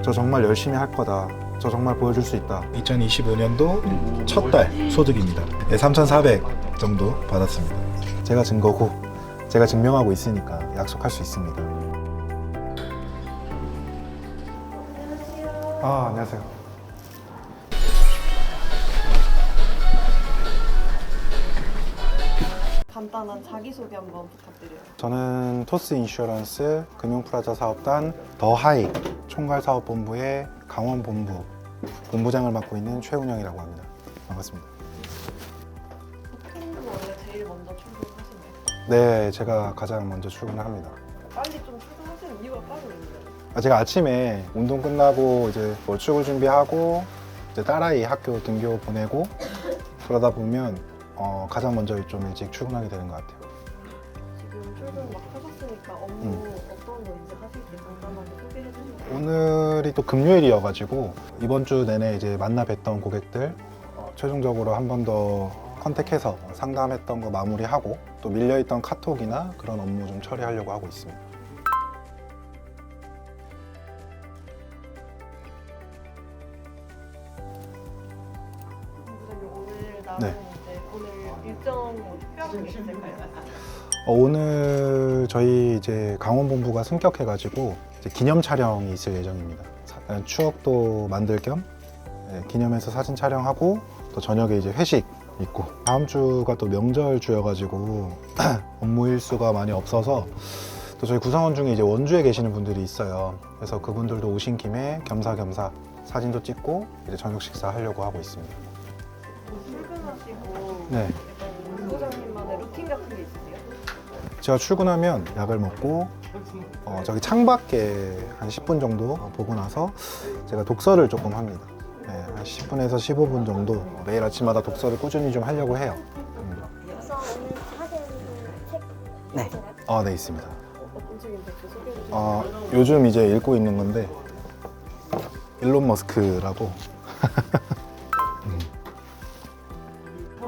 저 정말 열심히 할 거다. 저 정말 보여줄 수 있다. 2025년도 첫 달 소득입니다. 네, 3,400 정도 받았습니다. 제가 증거고 제가 증명하고 있으니까 약속할 수 있습니다. 아, 안녕하세요. 간단한 자기소개 한번 부탁드려요. 저는 토스 인슈어런스 금융프라자 사업단 더하이 총괄사업본부의 강원본부 본부장을 맡고 있는 최운영이라고 합니다. 반갑습니다. 보통도 원래 제일 먼저 출근하시나요? 네, 제가 가장 먼저 출근을 합니다. 빨리 좀 출근하시는 이유가 따로 있나요? 제가 아침에 운동 끝나고 이제 뭐 출근 준비하고 이제 딸아이 학교 등교 보내고 그러다 보면 가장 먼저 좀 일찍 출근하게 되는 것 같아요. 지금 출근 막 하셨으니까 업무 어떤 거 이제 하실지 간단하게 소개해 주시면. 오늘이 또 금요일이어가지고 이번 주 내내 이제 만나 뵀던 고객들 최종적으로 한 번 더 컨택해서 상담했던 거 마무리하고 또 밀려있던 카톡이나 그런 업무 좀 처리하려고 하고 있습니다. 본부장님 오늘 나는 네. 이제 오늘 일정 뭐 특별한 게 있을까요? 오늘 저희 이제 강원본부가 승격해가지고 이제 기념 촬영이 있을 예정입니다. 추억도 만들 겸 기념해서 사진 촬영하고 또 저녁에 이제 회식 있고 다음 주가 또 명절 주여가지고 업무 일수가 많이 없어서 또 저희 구성원 중에 이제 원주에 계시는 분들이 있어요. 그래서 그분들도 오신 김에 겸사겸사 사진도 찍고 이제 저녁 식사 하려고 하고 있습니다. 출근하시고 네. 약간 본부장님만의 루틴 같은 게 있으세요? 제가 출근하면 약을 먹고 저기 창밖에 한 10분 정도 보고 나서 제가 독서를 조금 합니다. 네, 한 10분에서 15분 정도 매일 아침마다 독서를 꾸준히 좀 하려고 해요. 그래서 오늘 하시는 책 네. 네, 있습니다. 어떤 책인지 그 소개해 주시면. 요즘 이제 읽고 있는 건데 일론 머스크라고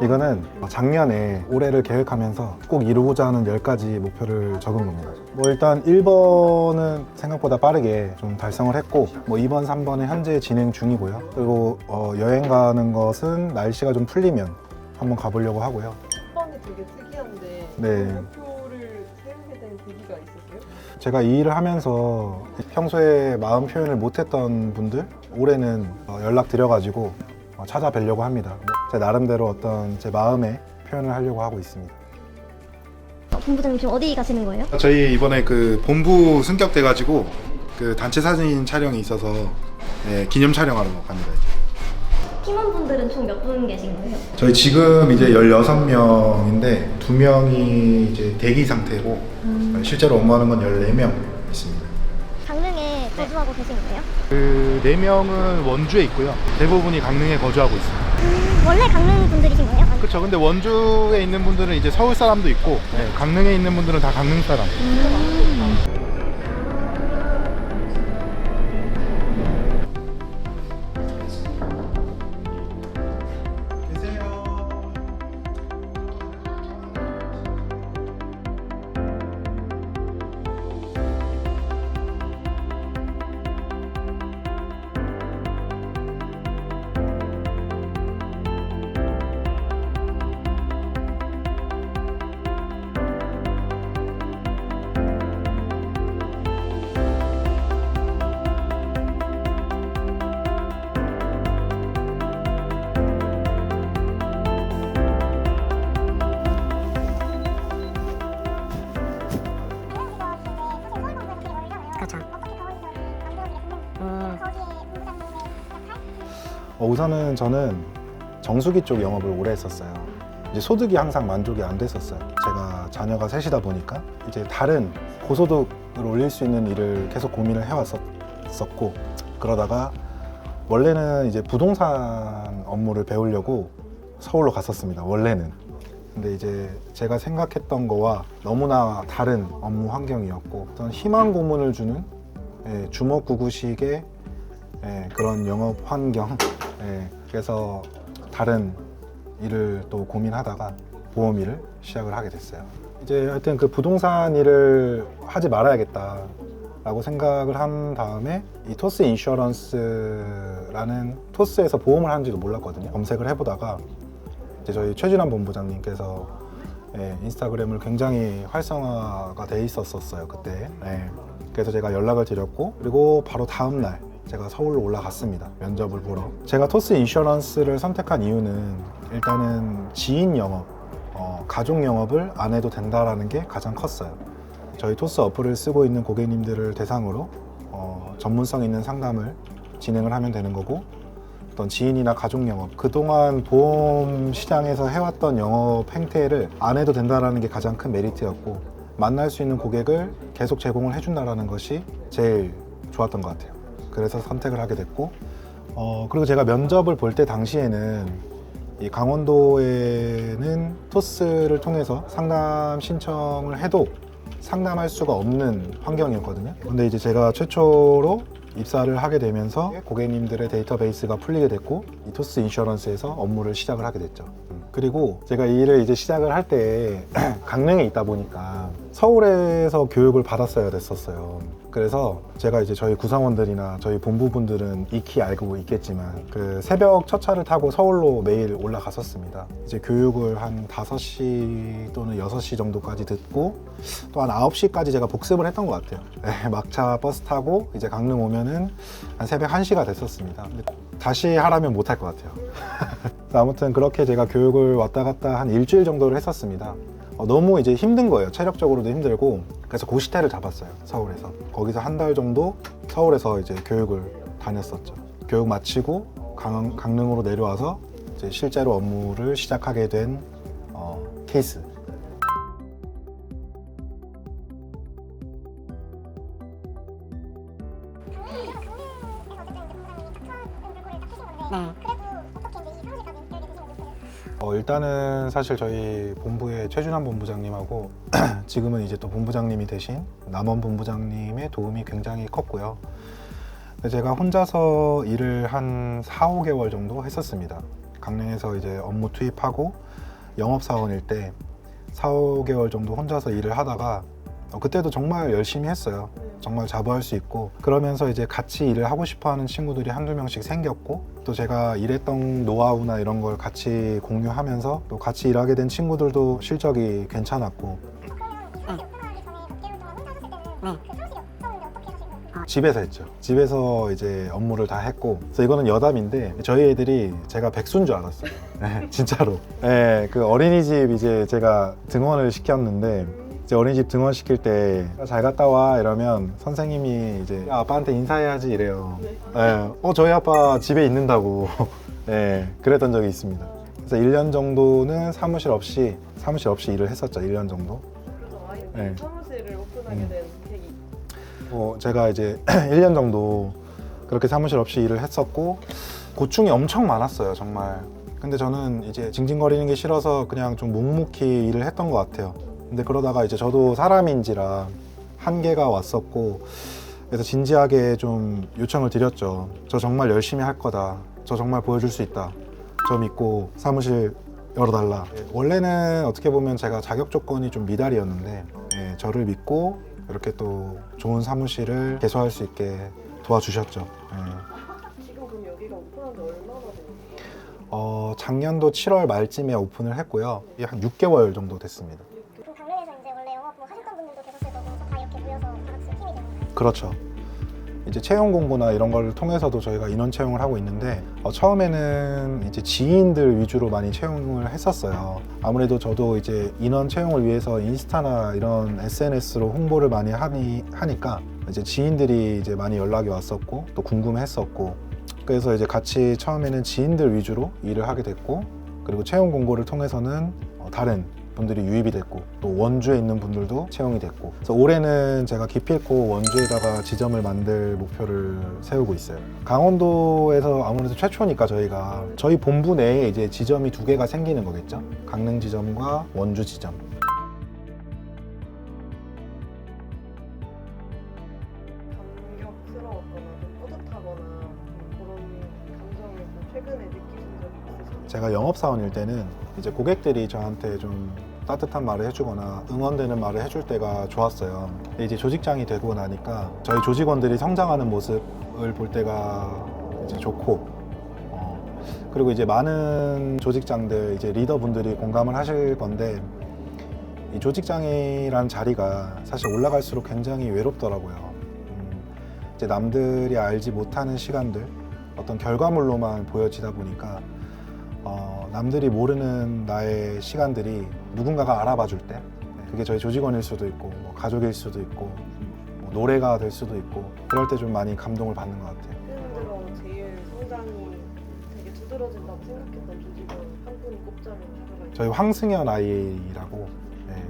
이거는 작년에 올해를 계획하면서 꼭 이루고자 하는 10가지 목표를 적은 겁니다. 뭐 일단 1번은 생각보다 빠르게 좀 달성을 했고 뭐 2번, 3번은 현재 진행 중이고요. 그리고 여행 가는 것은 날씨가 좀 풀리면 한번 가보려고 하고요. 번이 되게 특이한데 네. 목표를 세우게 된 계기가 있으세요? 제가 이 일을 하면서 평소에 마음 표현을 못했던 분들 올해는 연락드려가지고 찾아뵈려고 합니다. 제 나름대로 어떤 제 마음의 표현을 하려고 하고 있습니다. 본부장님 지금 어디 가시는 거예요? 저희 이번에 그 본부 승격돼가지고 그 단체 사진 촬영이 있어서 기념 촬영하러 갑니다. 팀원분들은 총 몇 분 계신 거예요? 저희 지금 이제 16명인데 2명이 이제 대기 상태고 실제로 업무하는 건 14명 있습니다. 강릉에 거주하고 계신 거예요? 그 4명은 원주에 있고요. 대부분이 강릉에 거주하고 있습니다. 원래 강릉 분들이신 거예요? 그렇죠. 근데 원주에 있는 분들은 이제 서울 사람도 있고 강릉에 있는 분들은 다 강릉 사람. 우선은 저는 정수기 쪽 영업을 오래 했었어요. 이제 소득이 항상 만족이 안 됐었어요. 제가 자녀가 셋이다 보니까 이제 다른 고소득을 올릴 수 있는 일을 계속 고민을 해왔었고 그러다가 원래는 이제 부동산 업무를 배우려고 서울로 갔었습니다. 원래는. 근데 이제 제가 생각했던 거와 너무나 다른 업무 환경이었고 어떤 희망 고문을 주는 주먹구구식의 그런 영업 환경. 그래서 다른 일을 또 고민하다가 보험 일을 시작을 하게 됐어요. 이제 하여튼 그 부동산 일을 하지 말아야겠다. 라고 생각을 한 다음에 이 토스 인슈어런스라는 토스에서 보험을 하는지도 몰랐거든요. 검색을 해보다가 이제 저희 최진환 본부장님께서 인스타그램을 굉장히 활성화가 돼 있었어요 그때. 그래서 제가 연락을 드렸고 그리고 바로 다음 날 제가 서울로 올라갔습니다. 면접을 보러. 제가 토스 인슈어런스를 선택한 이유는 일단은 지인 영업, 가족 영업을 안 해도 된다라는 게 가장 컸어요. 저희 토스 어플을 쓰고 있는 고객님들을 대상으로 전문성 있는 상담을 진행을 하면 되는 거고 어떤 지인이나 가족 영업, 그동안 보험 시장에서 해왔던 영업 행태를 안 해도 된다는 게 가장 큰 메리트였고 만날 수 있는 고객을 계속 제공을 해준다는 것이 제일 좋았던 것 같아요. 그래서 선택을 하게 됐고 그리고 제가 면접을 볼 때 당시에는 이 강원도에는 토스를 통해서 상담 신청을 해도 상담할 수가 없는 환경이었거든요. 근데 이제 제가 최초로 입사를 하게 되면서 고객님들의 데이터베이스가 풀리게 됐고 이 토스 인슈어런스에서 업무를 시작을 하게 됐죠. 그리고 제가 이 일을 이제 시작을 할 때 강릉에 있다 보니까 서울에서 교육을 받았어야 됐었어요. 그래서 제가 이제 저희 구성원들이나 저희 본부분들은 익히 알고 있겠지만 그 새벽 첫 차를 타고 서울로 매일 올라갔었습니다. 이제 교육을 한 5시 또는 6시 정도까지 듣고 또 한 9시까지 제가 복습을 했던 것 같아요. 막차 버스 타고 이제 강릉 오면은 한 새벽 1시가 됐었습니다. 근데 다시 하라면 못할 것 같아요. 아무튼 그렇게 제가 교육을 왔다 갔다 한 일주일 정도를 했었습니다. 너무 이제 힘든 거예요. 체력적으로도 힘들고. 그래서 고시텔을 잡았어요. 서울에서. 거기서 한 달 정도 서울에서 이제 교육을 다녔었죠. 교육 마치고 강릉으로 내려와서 이제 실제로 업무를 시작하게 된 케이스. 일단은 사실 저희 본부의 최준환 본부장님하고 지금은 이제 또 본부장님이 되신 남원 본부장님의 도움이 굉장히 컸고요. 제가 혼자서 일을 한 4, 5개월 정도 했었습니다. 강릉에서 이제 업무 투입하고 영업사원일 때 4, 5개월 정도 혼자서 일을 하다가 그때도 정말 열심히 했어요. 정말 자부할 수 있고 그러면서 이제 같이 일을 하고 싶어 하는 친구들이 한두 명씩 생겼고 또 제가 일했던 노하우나 이런 걸 같이 공유하면서 또 같이 일하게 된 친구들도 실적이 괜찮았고 집에서 했죠. 집에서 이제 업무를 다 했고 그래서 이거는 여담인데 저희 애들이 제가 백수인 줄 알았어요. 네, 진짜로. 네, 그 어린이집 이제 제가 등원을 시켰는데 이제 어린이집 등원시킬 때 잘 갔다 와 이러면 선생님이 이제 아빠한테 인사해야지 이래요. 네. 저희 아빠 집에 있는다고. 네, 그랬던 적이 있습니다. 그래서 1년 정도는 사무실 없이 일을 했었죠. 1년 정도. 그래서 아예 네. 사무실을 오픈하게 된 계기. 제가 이제 1년 정도 그렇게 사무실 없이 일을 했었고 고충이 엄청 많았어요. 정말. 근데 저는 이제 징징거리는 게 싫어서 그냥 좀 묵묵히 일을 했던 것 같아요. 근데 그러다가 이제 저도 사람인지라 한계가 왔었고 그래서 진지하게 좀 요청을 드렸죠. 저 정말 열심히 할 거다. 저 정말 보여줄 수 있다. 저 믿고 사무실 열어달라. 원래는 어떻게 보면 제가 자격 조건이 좀 미달이었는데 저를 믿고 이렇게 또 좋은 사무실을 개소할 수 있게 도와주셨죠. 지금 그럼 여기가 오픈한 지 얼마나 됐어요? 작년도 7월 말쯤에 오픈을 했고요. 한 6개월 정도 됐습니다. 그럼 강릉에서 이제 원래 영업부 하셨던 분들도 계셨을 거고 다 이렇게 모여서 다 같이 팀이 되는 거예요? 그렇죠. 이제 채용 공고나 이런 걸 통해서도 저희가 인원 채용을 하고 있는데 처음에는 이제 지인들 위주로 많이 채용을 했었어요. 아무래도 저도 이제 인원 채용을 위해서 인스타나 이런 SNS로 홍보를 많이 하니까 이제 지인들이 이제 많이 연락이 왔었고 또 궁금했었고 그래서 이제 같이 처음에는 지인들 위주로 일을 하게 됐고 그리고 채용 공고를 통해서는 다른 분들이 유입이 됐고 또 원주에 있는 분들도 채용이 됐고 그래서 올해는 제가 기필코 원주에다가 지점을 만들 목표를 세우고 있어요. 강원도에서 아무래도 최초니까 저희가 저희 본부 내에 이제 지점이 2개가 생기는 거겠죠. 강릉 지점과 원주 지점. 감격스러웠거나 좀 뿌듯하거나 그런 감정을 좀 최근에 느끼신 적이 있으신가요? 제가 영업사원일 때는 이제 고객들이 저한테 좀 따뜻한 말을 해주거나 응원되는 말을 해줄 때가 좋았어요. 근데 이제 조직장이 되고 나니까 저희 조직원들이 성장하는 모습을 볼 때가 이제 좋고, 그리고 이제 많은 조직장들, 이제 리더분들이 공감을 하실 건데, 이 조직장이라는 자리가 사실 올라갈수록 굉장히 외롭더라고요. 이제 남들이 알지 못하는 시간들, 어떤 결과물로만 보여지다 보니까 남들이 모르는 나의 시간들이 누군가가 알아봐 줄 때, 그게 저희 조직원일 수도 있고 뭐 가족일 수도 있고 뭐 노래가 될 수도 있고, 그럴 때 좀 많이 감동을 받는 것 같아요. 최근 들어 제일 성장이 되게 두드러진다고 생각했던 조직원 한 분이 꼽자면 누가 있나요? 저희 황승현 아이라고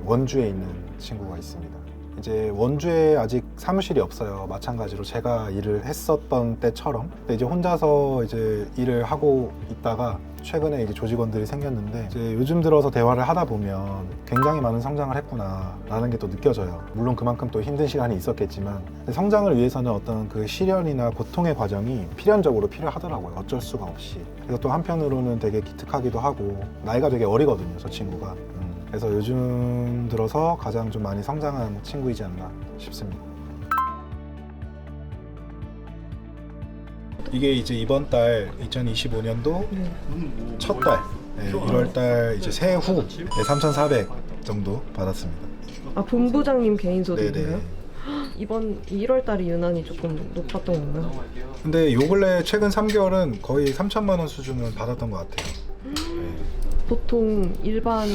원주에 있는 친구가 있습니다. 이제 원주에 아직 사무실이 없어요. 마찬가지로 제가 일을 했었던 때처럼. 근데 이제 혼자서 이제 일을 하고 있다가 최근에 이제 조직원들이 생겼는데, 이제 요즘 들어서 대화를 하다 보면 굉장히 많은 성장을 했구나라는 게 또 느껴져요. 물론 그만큼 또 힘든 시간이 있었겠지만, 근데 성장을 위해서는 어떤 그 시련이나 고통의 과정이 필연적으로 필요하더라고요. 어쩔 수가 없이. 그래서 또 한편으로는 되게 기특하기도 하고, 나이가 되게 어리거든요, 저 친구가. 그래서 요즘 들어서 가장 좀 많이 성장한 친구이지 않나 싶습니다. 이게 이제 이번 달 2025년도 첫 달, 1월 달 이제 새해 후 3,400 정도 받았습니다. 아, 본부장님 개인 네네. 소득이에요? 이번 1월 달이 유난히 조금 높았던 건가요? 근데 요 근래 최근 3개월은 거의 3천만 원 수준을 받았던 것 같아요. 보통 일반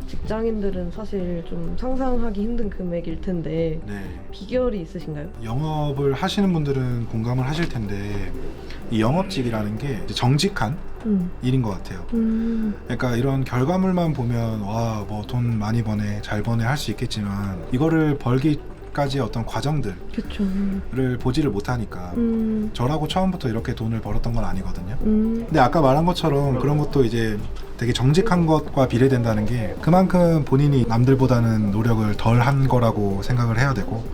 직장인들은 사실 좀 상상하기 힘든 금액일 텐데 네. 비결이 있으신가요? 영업을 하시는 분들은 공감을 하실 텐데, 이 영업직이라는 게 이제 정직한 일인 것 같아요. 그러니까 이런 결과물만 보면 와, 뭐 돈 많이 버네, 잘 버네 할 수 있겠지만, 이거를 벌기까지의 어떤 과정들을 그쵸. 보지를 못하니까. 저라고 처음부터 이렇게 돈을 벌었던 건 아니거든요. 음. 근데 아까 말한 것처럼 그런 것도 이제 되게 정직한 것과 비례된다는 게, 그만큼 본인이 남들보다는 노력을 덜 한 거라고 생각을 해야 되고,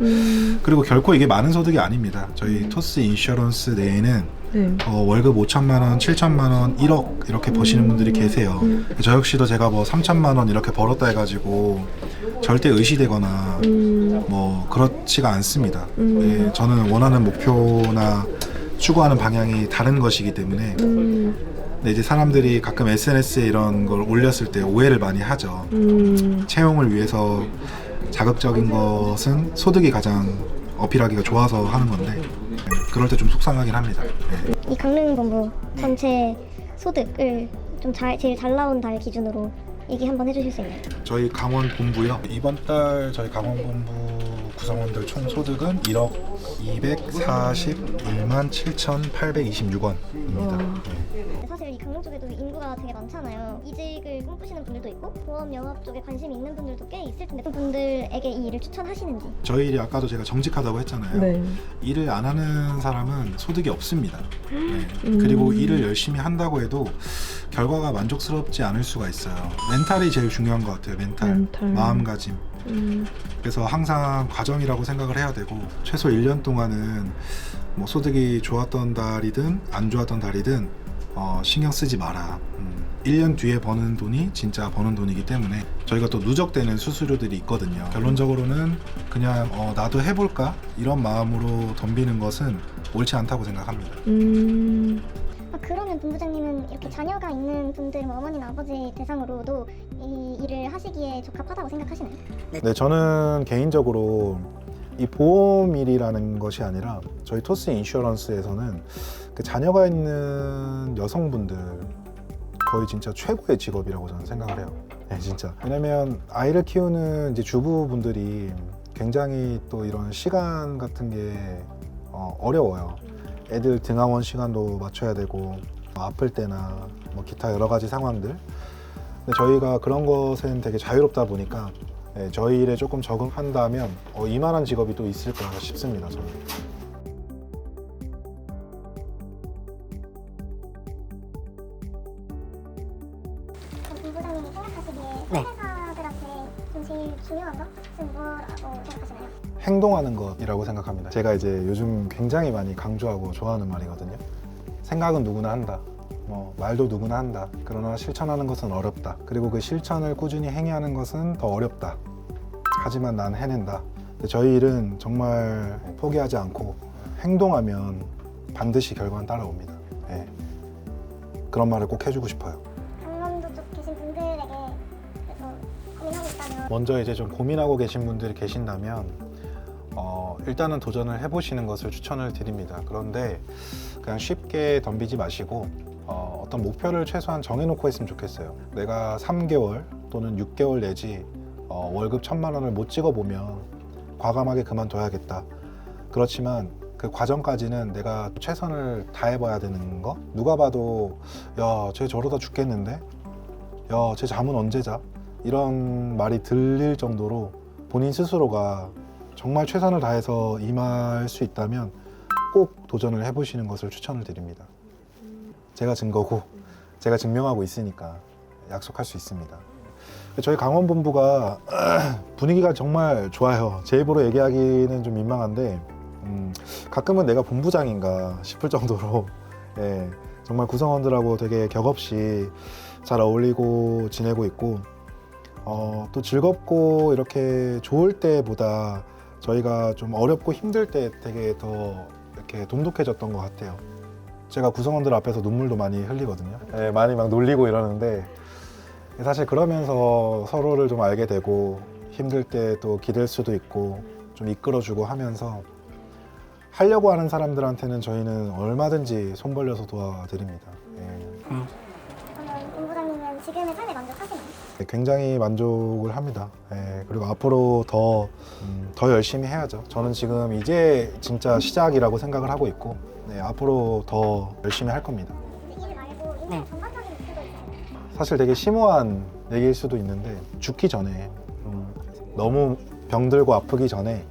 그리고 결코 이게 많은 소득이 아닙니다. 저희 토스 인슈런스 내에는 네. 월급 5천만 원, 7천만 원, 1억 이렇게 버시는 분들이 계세요. 저 역시도 제가 뭐 3천만 원 이렇게 벌었다 해가지고 절대 의시되거나 뭐 그렇지가 않습니다. 예, 저는 원하는 목표나 추구하는 방향이 다른 것이기 때문에. 근데 이제 사람들이 가끔 SNS에 이런 걸 올렸을 때 오해를 많이 하죠. 채용을 위해서 자극적인 것은 소득이 가장 어필하기가 좋아서 하는 건데, 그럴 때 좀 속상하긴 합니다. 네. 이 강릉본부 전체 소득을 좀 제일 잘 나온 달 기준으로 얘기 한번 해주실 수 있나요? 저희 강원 본부요. 이번 달 저희 강원 본부 구성원들 총 소득은 1억 241만 7,826원입니다. 사실 이 강릉 쪽에도 인구가 되게 많잖아요. 이직을 꿈꾸시는 분들도 있고 보험 영업 쪽에 관심이 있는 분들도 꽤 있을 텐데, 그분들에게 이 일을 추천하시는지. 저희 일이 아까도 제가 정직하다고 했잖아요. 네. 일을 안 하는 사람은 소득이 없습니다. 네. 그리고 일을 열심히 한다고 해도 결과가 만족스럽지 않을 수가 있어요. 멘탈이 제일 중요한 것 같아요. 멘탈. 마음가짐. 그래서 항상 과정이라고 생각을 해야 되고, 최소 1년 동안은 뭐 소득이 좋았던 달이든 안 좋았던 달이든 신경 쓰지 마라. 1년 뒤에 버는 돈이 진짜 버는 돈이기 때문에 저희가 또 누적되는 수수료들이 있거든요. 결론적으로는 그냥 나도 해볼까? 이런 마음으로 덤비는 것은 옳지 않다고 생각합니다. 그러면 본부장님은 이렇게 자녀가 있는 분들, 뭐 어머니나 아버지 대상으로도 이 일을 하시기에 적합하다고 생각하시나요? 네, 저는 개인적으로 이 보험일이라는 것이 아니라 저희 토스 인슈런스에서는 그 자녀가 있는 여성분들 거의 진짜 최고의 직업이라고 저는 생각을 해요. 네, 진짜. 왜냐면 아이를 키우는 이제 주부분들이 굉장히 또 이런 시간 같은 게 어려워요. 애들 등하원 시간도 맞춰야 되고, 아플 때나 뭐 기타 여러 가지 상황들. 근데 저희가 그런 것은 되게 자유롭다 보니까, 네, 저희 일에 조금 적응한다면 이만한 직업이 또 있을까 싶습니다, 저는. 본부장님이 생각하시기에 회사들한테 좀 제일 중요한 것은 뭐라고 생각하시나요? 행동하는 것이라고 생각합니다. 제가 이제 요즘 굉장히 많이 강조하고 좋아하는 말이거든요. 생각은 누구나 한다. 뭐 말도 누구나 한다. 그러나 실천하는 것은 어렵다. 그리고 그 실천을 꾸준히 행해하는 것은 더 어렵다. 하지만 난 해낸다. 근데 저희 일은 정말 포기하지 않고 행동하면 반드시 결과는 따라옵니다. 예. 그런 말을 꼭 해주고 싶어요. 강원도 쪽 계신 분들에게 그래서 고민하고 있다면 먼저 이제 좀 고민하고 계신 분들이 계신다면 일단은 도전을 해보시는 것을 추천을 드립니다. 그런데 그냥 쉽게 덤비지 마시고 어떤 목표를 최소한 정해놓고 했으면 좋겠어요. 내가 3개월 또는 6개월 내지 월급 1,000만 원을 못 찍어보면 과감하게 그만둬야겠다. 그렇지만 그 과정까지는 내가 최선을 다해봐야 되는 거. 누가 봐도 야, 쟤 저러다 죽겠는데? 야, 쟤 잠은 언제 자? 이런 말이 들릴 정도로 본인 스스로가 정말 최선을 다해서 임할 수 있다면 꼭 도전을 해보시는 것을 추천을 드립니다. 제가 증거고 제가 증명하고 있으니까 약속할 수 있습니다. 저희 강원본부가 분위기가 정말 좋아요. 제 입으로 얘기하기는 좀 민망한데 가끔은 내가 본부장인가 싶을 정도로 예, 정말 구성원들하고 되게 격없이 잘 어울리고 지내고 있고 또 즐겁고 이렇게 좋을 때보다 저희가 좀 어렵고 힘들 때 되게 더 이렇게 돈독해졌던 것 같아요. 제가 구성원들 앞에서 눈물도 많이 흘리거든요. 예, 많이 막 놀리고 이러는데 사실 그러면서 서로를 좀 알게 되고 힘들 때 또 기댈 수도 있고 좀 이끌어주고 하면서 하려고 하는 사람들한테는 저희는 얼마든지 손 벌려서 도와드립니다. 예. 그러면 본부장님은 지금의 삶에 만족하시나요? 굉장히 만족을 합니다. 예, 그리고 앞으로 더 열심히 해야죠. 저는 지금 이제 진짜 시작이라고 생각을 하고 있고 네, 앞으로 더 열심히 할 겁니다. 일 말고 인생 전반적인 목표도 있어요. 사실 되게 심오한 얘기일 수도 있는데 죽기 전에 너무 병들고 아프기 전에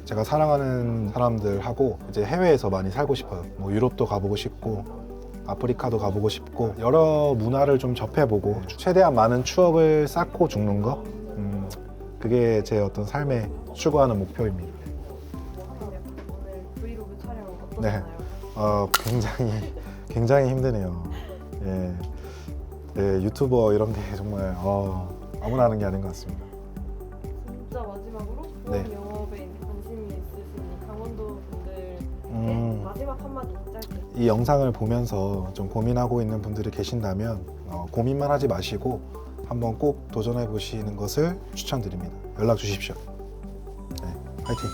제가 사랑하는 사람들하고 이제 해외에서 많이 살고 싶어요. 뭐 유럽도 가보고 싶고 아프리카도 가보고 싶고 여러 문화를 좀 접해보고 최대한 많은 추억을 쌓고 죽는 거 그게 제 어떤 삶의 추구하는 목표입니다. 오늘 브이로그 촬영 네. 어떠셨나요? 굉장히 힘드네요. 예. 예, 유튜버 이런 게 정말 아무나 하는 게 아닌 것 같습니다. 진짜 마지막으로 네. 보험 영업에 관심이 있으신 강원도 분들께 마지막 한마디 짧게. 이 영상을 보면서 좀 고민하고 있는 분들이 계신다면 고민만 하지 마시고 한번 꼭 도전해 보시는 것을 추천드립니다. 연락 주십시오. 네, 화이팅!